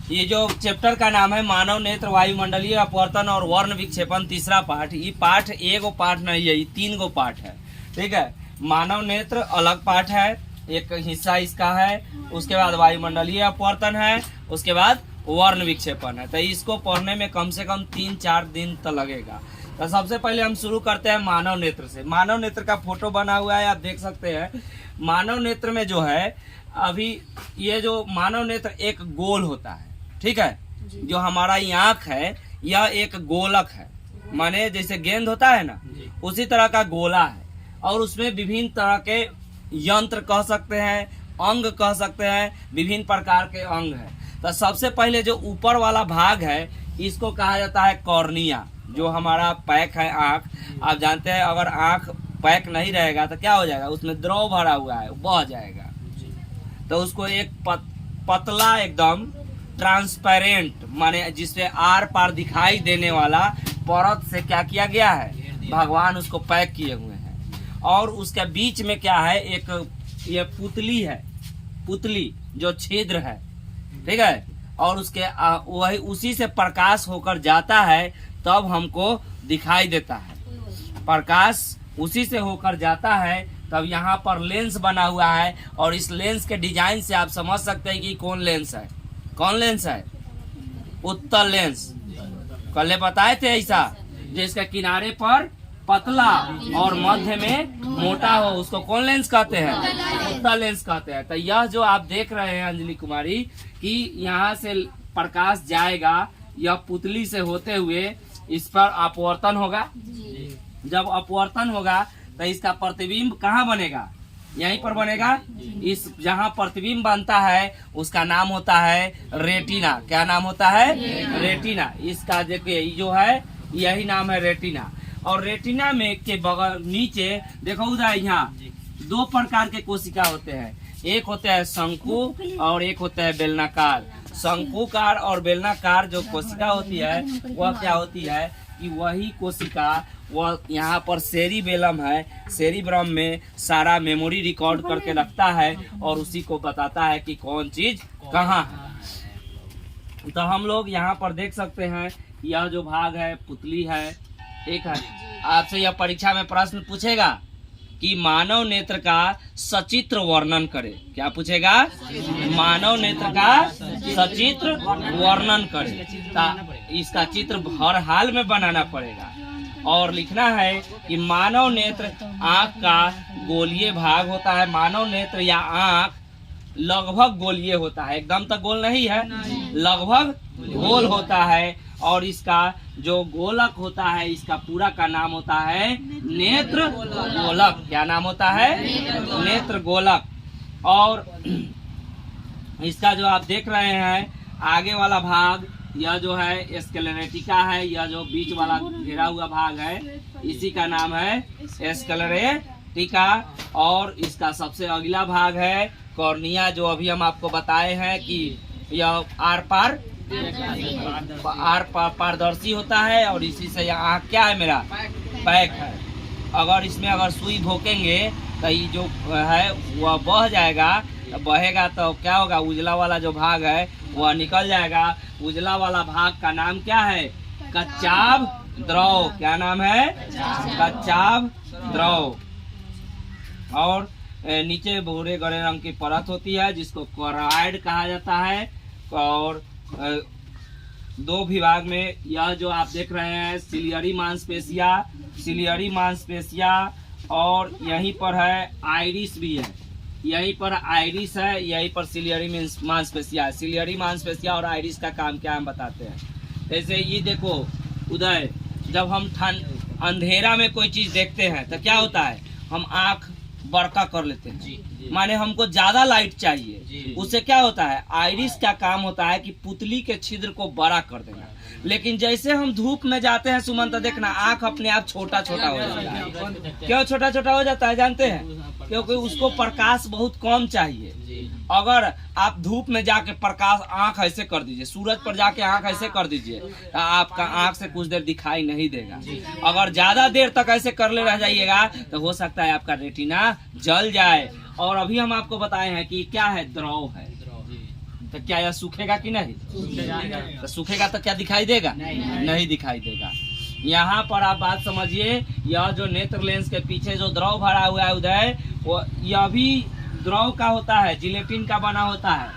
ये जो चैप्टर का नाम है मानव नेत्र वायुमंडलीय अपवर्तन और वर्ण विक्षेपण, तीसरा पाठ। ये पाठ एगो पाठ नहीं है, ये 3 गो पाठ है। ठीक है, मानव नेत्र अलग पाठ है, एक हिस्सा इसका है। उसके बाद वायुमंडलीय अपवर्तन है, उसके बाद वर्ण विक्षेपण है। तो इसको पढ़ने में कम से कम 3-4 दिन तो लगेगा। तो सबसे पहले हम शुरू करते हैं मानव नेत्र से। मानव नेत्र का फोटो बना हुआ है, आप देख सकते हैं। मानव नेत्र में जो है अभी ये जो मानव नेत्र एक गोल होता है, ठीक है। जो हमारा ये आँख है यह एक गोलक है, माने जैसे गेंद होता है ना, उसी तरह का गोला है। और उसमें विभिन्न तरह के यंत्र कह सकते हैं, अंग कह सकते हैं, विभिन्न प्रकार के अंग है। तो सबसे पहले जो ऊपर वाला भाग है इसको कहा जाता है कॉर्निया। जो हमारा पैक है आँख, आप जानते हैं अगर आँख पैक नहीं रहेगा तो क्या हो जाएगा, उसमें द्रव भरा हुआ है, बह जाएगा। तो उसको एक पतला एकदम ट्रांसपेरेंट, माने जिससे आर पार दिखाई देने वाला परत से क्या किया गया है, भगवान उसको पैक किए हुए हैं। और उसके बीच में क्या है, एक ये पुतली है, पुतली जो छिद्र है, ठीक है। और उसके वही उसी से प्रकाश होकर जाता है, तब हमको दिखाई देता है। प्रकाश उसी से होकर जाता है, तब यहाँ पर लेंस बना हुआ है। और इस लेंस के डिजाइन से आप समझ सकते हैं कि कौन लेंस है। कौन लेंस है? उत्तल लेंस। कल बताए थे ऐसा, जिसके किनारे पर पतला और मध्य में मोटा हो, उसको कौन लेंस कहते हैं? उत्तल लेंस कहते हैं। तो यह जो आप देख रहे हैं अंजलि कुमारी, कि यहाँ से प्रकाश जाएगा, यह पुतली से होते हुए इस पर अपवर्तन होगा। जब अपवर्तन होगा तो इसका प्रतिबिंब कहाँ बनेगा? यहीं पर बनेगा। इस जहाँ प्रतिबिंब बनता है उसका नाम होता है रेटिना। क्या नाम होता है? रेटिना। इसका देखिए जो है यही नाम है रेटिना। और रेटिना में के बगल नीचे देखो उधर, यहाँ 2 प्रकार के कोशिका होते हैं। एक होता है शंकु और एक होता है बेलनाकार। शंकुकार और बेलनाकार जो कोशिका होती है वह क्या होती है कि वही कोशिका वह यहाँ पर सेरिबेलम है, सेरिब्रम में सारा मेमोरी रिकॉर्ड करके रखता है और उसी को बताता है कि कौन चीज कहाँ है। तो हम लोग यहाँ पर देख सकते हैं, यह जो भाग है पुतली है, ठीक है। आपसे यह परीक्षा में प्रश्न पूछेगा कि मानव नेत्र का सचित्र वर्णन करे। क्या पूछेगा? मानव नेत्र का सचित्र वर्णन करे। इसका चित्र हर हाल में बनाना पड़ेगा और लिखना है कि मानव नेत्र आँख का गोलीय भाग होता है। मानव नेत्र या आँख लगभग गोलीय होता है, एकदम तक गोल नहीं है, लगभग गोल होता है। और इसका जो गोलक होता है, इसका पूरा का नाम होता है नेत्र गोलक। क्या नाम होता है? नेत्र गोलक। और इसका जो आप देख रहे हैं आगे वाला भाग, यह जो है स्क्लेरेटिका है। यह जो बीच वाला घेरा हुआ भाग है इसी का नाम है स्क्लेरेटिका। और इसका सबसे अगला भाग है कॉर्निया, जो अभी हम आपको बताए हैं कि यह आर पार पारदर्शी होता है। और इसी से यह आँख क्या है, मेरा पैक है। अगर इसमें अगर सुई भोंकेंगे तो ये जो है वह बह जाएगा। बहेगा तो क्या होगा, उजला वाला जो भाग है वह निकल जाएगा। उजला वाला भाग का नाम क्या है? कच्चाभ द्रव। क्या नाम है? कच्चाभ द्रव। और नीचे भूरे गहरे रंग की परत होती है जिसको कोरॉइड कहा जाता है। और 2 विभाग में यह जो आप देख रहे हैं सिलियरी मांसपेशिया, सिलियरी मांसपेशिया। और यहीं पर है आइरिस भी है, यहीं पर आइरिस है, यहीं पर सिलियरी मांसपेशिया। सिलियरी मांसपेशिया और आइरिस का काम क्या हम बताते हैं। जैसे ये देखो उदय, जब हम अंधेरा में कोई चीज देखते हैं तो क्या होता है, हम आँख बड़का कर लेते हैं, माने हमको ज्यादा लाइट चाहिए। उससे क्या होता है, आइरिस का काम होता है कि पुतली के छिद्र को बड़ा कर देना। लेकिन जैसे हम धूप में जाते हैं सुमन, तो देखना आँख अपने आप छोटा छोटा हो जाता है। क्यों छोटा छोटा हो जाता है जानते हैं? क्योंकि उसको प्रकाश बहुत कम चाहिए। अगर आप धूप में जाके प्रकाश आँख ऐसे कर दीजिए, सूरज पर जाके आँख ऐसे कर दीजिए, तो आपका आँख से कुछ देर दिखाई नहीं देगा। अगर ज्यादा देर तक ऐसे कर ले रह जाइएगा तो हो सकता है आपका रेटिना जल जाए। और अभी हम आपको बताए हैं कि क्या है, द्रव है। तो क्या यह सूखेगा कि नहीं? तो सूखेगा तो क्या दिखाई देगा? नहीं दिखाई देगा। यहाँ पर आप बात समझिए, यह जो नेत्र लेंस के पीछे जो द्रव भरा हुआ है उदय, वो यह भी द्रव का होता है, जिलेटिन का बना होता है,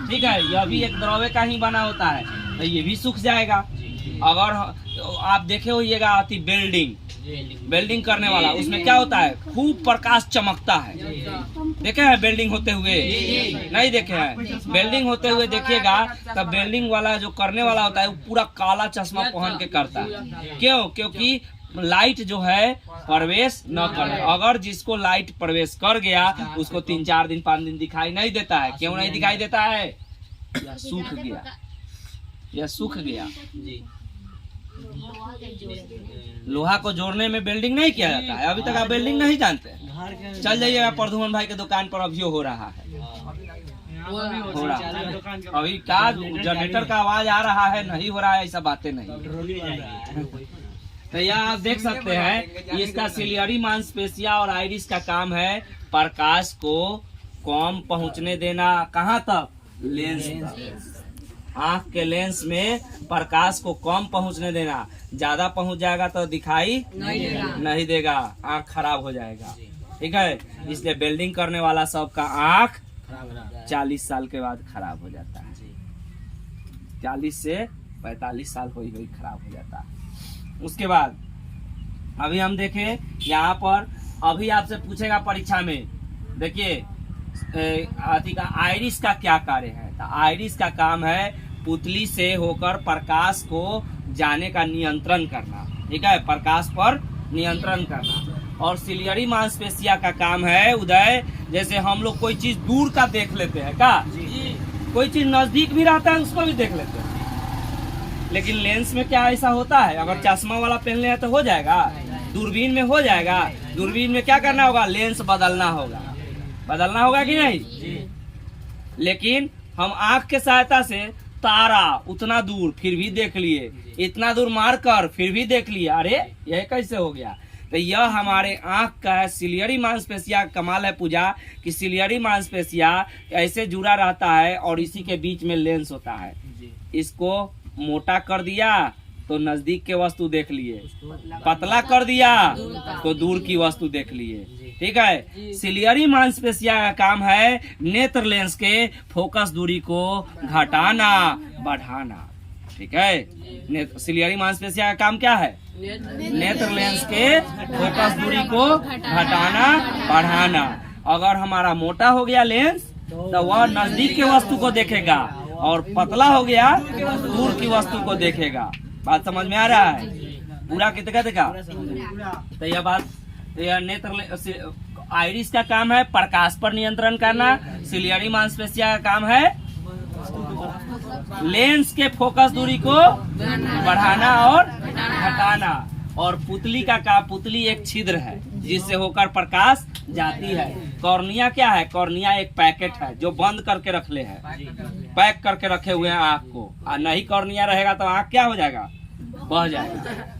ठीक है, यह भी एक द्रव का ही बना होता है, तो ये भी सूख जाएगा। अगर आप देखे होइएगा आती वेल्डिंग करने वाला, उसमें क्या होता है, खूब प्रकाश चमकता है। देखे हैं वेल्डिंग होते हुए? नहीं देखे हैं। वेल्डिंग होते हुए देखिएगा तब वेल्डिंग वाला जो करने वाला होता है वो पूरा काला चश्मा पहन के करता है। क्यों? क्योंकि लाइट जो है प्रवेश न करे। अगर जिसको लाइट प्रवेश कर गया उसको 3-4 दिन 5 दिन दिखाई नहीं देता है। क्यों नहीं दिखाई देता है? यह सूख गया, यह सूख गया। लोहा को जोड़ने में वेल्डिंग नहीं किया जाता है। अभी तक आप वेल्डिंग नहीं जानते? चल जाइएगा प्रधुमन भाई के दुकान पर, अभी हो रहा है, हो रहा है। अभी क्या जनरेटर का आवाज आ रहा है, नहीं हो रहा है, ऐसा बातें नहीं। तो यह आप देख सकते हैं, इसका सिलियरी मांसपेशिया और आइरिस का काम है प्रकाश को कम पहुंचने देना। कहाँ तक? लेंस तक। आंख के लेंस में प्रकाश को कम पहुंचने देना। ज्यादा पहुंच जाएगा तो दिखाई नहीं देगा, आंख खराब हो जाएगा, ठीक है। इसलिए वेल्डिंग करने वाला सबका आंख 40 साल के बाद खराब हो जाता है। 40 से 45 साल हुई खराब हो जाता है। उसके बाद अभी हम देखें यहाँ पर, अभी आपसे पूछेगा परीक्षा में, देखिए आइरिस का क्या कार्य है? तो आइरिस का काम है पुतली से होकर प्रकाश को जाने का नियंत्रण करना, ठीक है, प्रकाश पर नियंत्रण करना। और सिलियरी मांसपेशिया का काम है उदय, जैसे हम लोग कोई चीज दूर का देख लेते हैं, क्या कोई चीज नजदीक भी रहता है उसको भी देख लेते हैं, लेकिन लेंस में क्या ऐसा होता है? अगर चश्मा वाला पहन ले तो हो जाएगा, दूरबीन में हो जाएगा। दूरबीन में क्या करना होगा? लेंस बदलना होगा, बदलना होगा कि नहीं? लेकिन हम आंख के सहायता से तारा उतना दूर फिर भी देख लिए, इतना दूर मार कर फिर भी देख लिए, अरे यह कैसे हो गया? तो यह हमारे आंख का है सिलियरी मांसपेशिया। कमाल है पूजा कि सिलियरी मांसपेशिया ऐसे जुड़ा रहता है और इसी के बीच में लेंस होता है। इसको मोटा कर दिया तो नजदीक के वस्तु देख लिए, पतला कर दिया तो दूर की वस्तु देख लिए, ठीक है। सिलियरी मांसपेशिया का काम है नेत्र लेंस के फोकस दूरी को घटाना बढ़ाना, ठीक है। सिलियरी मांसपेशिया का काम क्या है? नेत्र लेंस के फोकस दूरी को घटाना बढ़ाना। अगर हमारा मोटा हो गया लेंस तो वह नजदीक के वस्तु को देखेगा और पतला हो गया दूर की वस्तु को देखेगा। बात समझ में आ रहा है? पूरा कितना देखा? तो यह बात, यह नेत्र आइरिस का काम है प्रकाश पर नियंत्रण करना। सिलियरी मांसपेशिया का काम है लेंस के फोकस दूरी को बढ़ाना और घटाना। और पुतली का काम, पुतली एक छिद्र है जिससे होकर प्रकाश जाती है। कॉर्निया क्या है? कॉर्निया एक पैकेट है जो बंद करके रख ले है, पैक करके रखे हुए हैं आँख को। और नहीं कॉर्निया रहेगा तो आँख क्या हो जाएगा? बह जाएगा।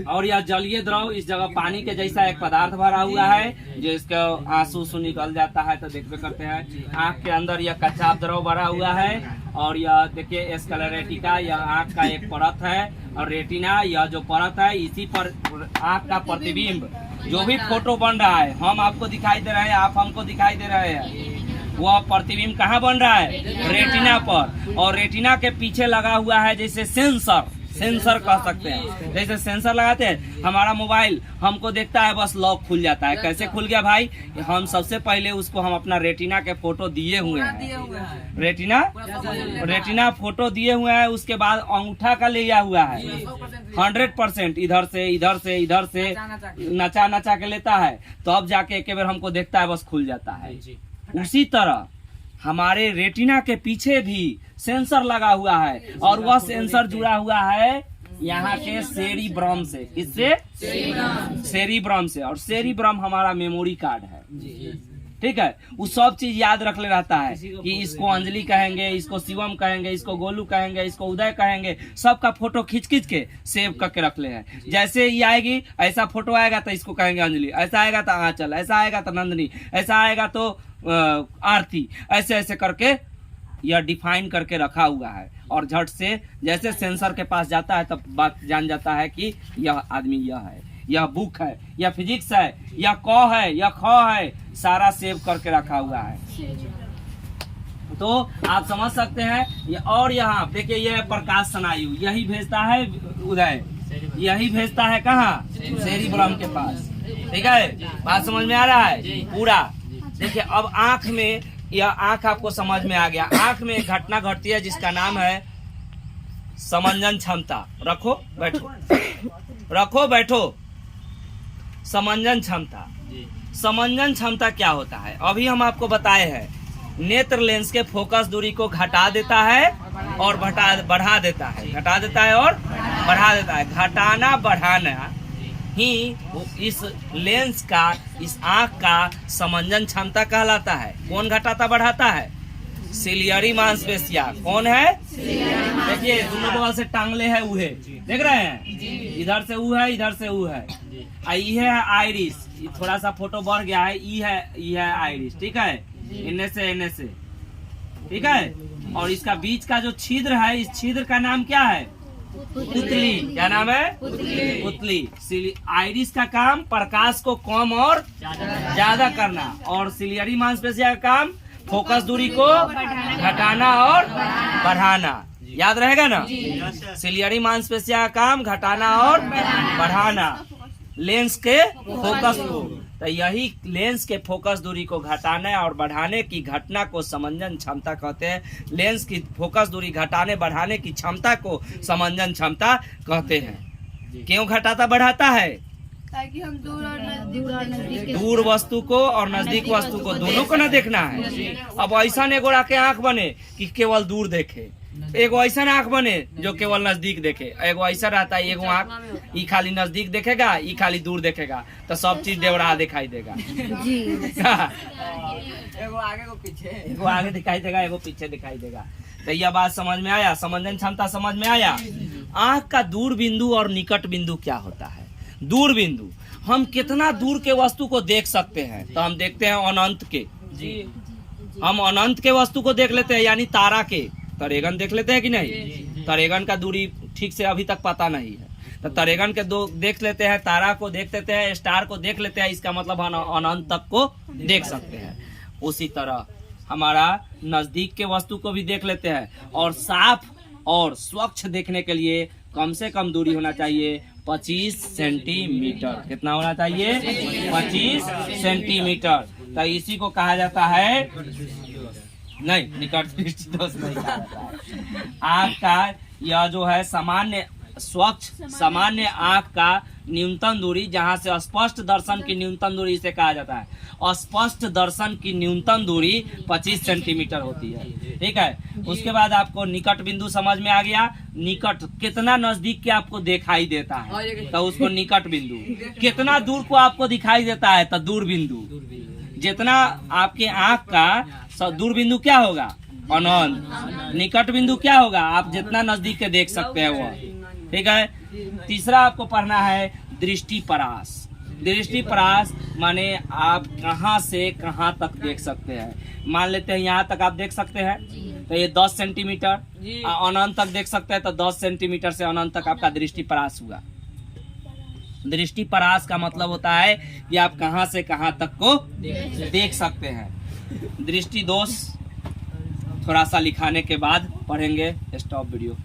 और यह जलीय द्रव, इस जगह पानी के जैसा एक पदार्थ भरा हुआ है जो इसका आंसू निकल जाता है तो देखते करते हैं। आँख के अंदर यह कच्चा द्रव भरा हुआ है। और यह देखिए स्क्लेरेटिका, यह आँख का एक परत है। और रेटिना, यह जो परत है इसी पर आँख का प्रतिबिंब, जो भी फोटो बन रहा है, हम आपको दिखाई दे रहे हैं, आप हमको दिखाई दे रहे हैं, वह प्रतिबिंब कहाँ बन रहा है? रेटिना पर। और रेटिना के पीछे लगा हुआ है जैसे सेंसर, सेंसर कह सकते हैं। जैसे सेंसर लगाते हैं, हमारा मोबाइल हमको देखता है बस लॉक खुल जाता है। कैसे खुल गया भाई? हम सबसे पहले उसको हम अपना रेटिना के फोटो दिए हुए हैं, रेटिना फोटो दिए हुए हैं। उसके बाद अंगूठा का लिया हुआ है 100%, इधर से इधर से इधर से नचा नचा के लेता है, तो अब जाके एक बार हमको देखता है बस खुल जाता है। उसी तरह हमारे रेटिना के पीछे भी सेंसर लगा हुआ है और वह सेंसर जुड़ा हुआ है यहाँ के सेरिब्रम से। किससे? सेरिब्रम से। और सेरिब्रम हमारा मेमोरी कार्ड है, ठीक है। वो सब चीज याद रख ले रहता है कि इसको अंजलि कहेंगे, इसको शिवम कहेंगे, इसको गोलू कहेंगे, इसको उदय कहेंगे। सबका फोटो खींच खींच के सेव करके रख ले हैं। जैसे ही आएगी ऐसा फोटो आएगा तो इसको कहेंगे अंजलि, ऐसा आएगा तो आंचल, ऐसा आएगा तो नंदनी, ऐसा आएगा तो आरती, ऐसे ऐसे करके यह डिफाइन करके रखा हुआ है। और झट से जैसे सेंसर के पास जाता है तब बात जान जाता है कि यह आदमी यह है, यह बुक है, यह फिजिक्स है, यह क है, यह ख है, सारा सेव करके रखा हुआ है। तो आप समझ सकते हैं। और यहाँ देखिए यह प्रकाश स्नायु, यही भेजता है उदय, यही भेजता है कहाँ, सेरिब्रम के पास। ठीक है, बात समझ में आ रहा है पूरा। देखिए अब आंख में, यह आंख आपको समझ में आ गया। आंख में एक घटना घटती है जिसका नाम है समंजन क्षमता। रखो बैठो, रखो बैठो। समंजन क्षमता, समंजन क्षमता क्या होता है? अभी हम आपको बताए हैं, नेत्र लेंस के फोकस दूरी को घटा देता है और बढ़ा देता है, घटा देता है और बढ़ा देता है। घटाना बढ़ाना ही इस लेंस का, इस आंख का समंजन क्षमता कहलाता है। कौन घटाता बढ़ाता है? सिलियरी मांसपेशिया। कौन है? देखिए दोनों बगल से टांगले है उहे, देख रहे हैं, इधर से ऊ है, इधर से ऊ है। ये है आइरिस, थोड़ा सा फोटो बढ़ गया है, ये है आइरिस। ठीक है, इन्हें से, ठीक है। और इसका बीच का जो छिद्र है, इस छिद्र का नाम क्या है? पुतली। क्या नाम है? पुतली। आइरिस का काम प्रकाश को कम और ज्यादा करना, और सिलियरी मांसपेशिया का काम फोकस दूरी को घटाना और बढ़ाना। याद रहेगा ना? सिलियरी मांसपेशिया का काम घटाना और बढ़ाना लेंस के फोकस को। तो यही लेंस के फोकस दूरी को घटाने और बढ़ाने की घटना को समंजन क्षमता कहते हैं। लेंस की फोकस दूरी घटाने बढ़ाने की क्षमता को समंजन क्षमता कहते हैं। क्यों घटाता बढ़ाता है? ताकि हम दूर और नजदीक, दूर वस्तु को और नजदीक वस्तु को दोनों को न देखना है। अब ऐसा एगो के आंख बने कि केवल दूर देखे, एगो ऐसा आंख बने जो केवल नजदीक देखे। एगो ऐसा रहता है, एगो आंख ई खाली नजदीक देखेगा, ई खाली दूर देखेगा, तो सब चीज देवड़ा दिखाई देगा। एगो आगे को पीछे, एगो आगे दिखाई देगा, एगो पीछे दिखाई देगा। तो यह बात समझ में आया? समंजन क्षमता समझ में आया? आंख का दूर बिंदु और निकट बिंदु क्या होता है? दूर बिंदु, हम कितना दूर के वस्तु को देख सकते हैं? तो हम देखते हैं अनंत के, हम अनंत के वस्तु को देख लेते हैं, यानी तारा के तरेगन देख लेते हैं कि नहीं? तरेगन का दूरी ठीक से अभी तक पता नहीं है, तो तरेगन के दो देख लेते हैं, तारा को देख लेते हैं, स्टार को देख लेते हैं। इसका मतलब हम अनंत तक को देख सकते हैं। उसी तरह हमारा नजदीक के वस्तु को भी देख लेते हैं। और साफ और स्वच्छ देखने के लिए कम से कम दूरी होना चाहिए 25 सेंटीमीटर। कितना होना चाहिए? 25 सेंटीमीटर। तो इसी को कहा जाता है, नहीं निकट दृष्टि दोष नहीं कहा जाता है। आँख का यह जो है सामान्य स्वच्छ सामान्य आँख का न्यूनतम दूरी, जहाँ से स्पष्ट दर्शन की न्यूनतम दूरी इसे कहा जाता है। अस्पष्ट दर्शन की न्यूनतम दूरी 25 सेंटीमीटर होती है। ठीक है, उसके बाद आपको निकट बिंदु समझ में आ गया। निकट कितना नजदीक के आपको दिखाई देता है, तो उसको निकट बिंदु। कितना दूर को आपको दिखाई देता है, तो दूर बिंदु। जितना आपके आँख का दूर बिंदु क्या होगा? अनंत। निकट बिंदु क्या होगा? आप जितना नजदीक के देख सकते हैं वो। ठीक है, तीसरा आपको पढ़ना है दृष्टि परास। दृष्टि परास माने आप कहाँ से कहाँ तक देख सकते हैं। मान लेते हैं यहाँ तक आप देख सकते हैं, तो ये 10 सेंटीमीटर। अनंत तक देख सकते हैं, तो 10 सेंटीमीटर से अनंत तक आपका दृष्टि परास हुआ। दृष्टि परास का मतलब होता है कि आप कहाँ से कहाँ तक को देख सकते हैं। दृष्टि दोष थोड़ा सा लिखाने के बाद पढ़ेंगे। Stop video.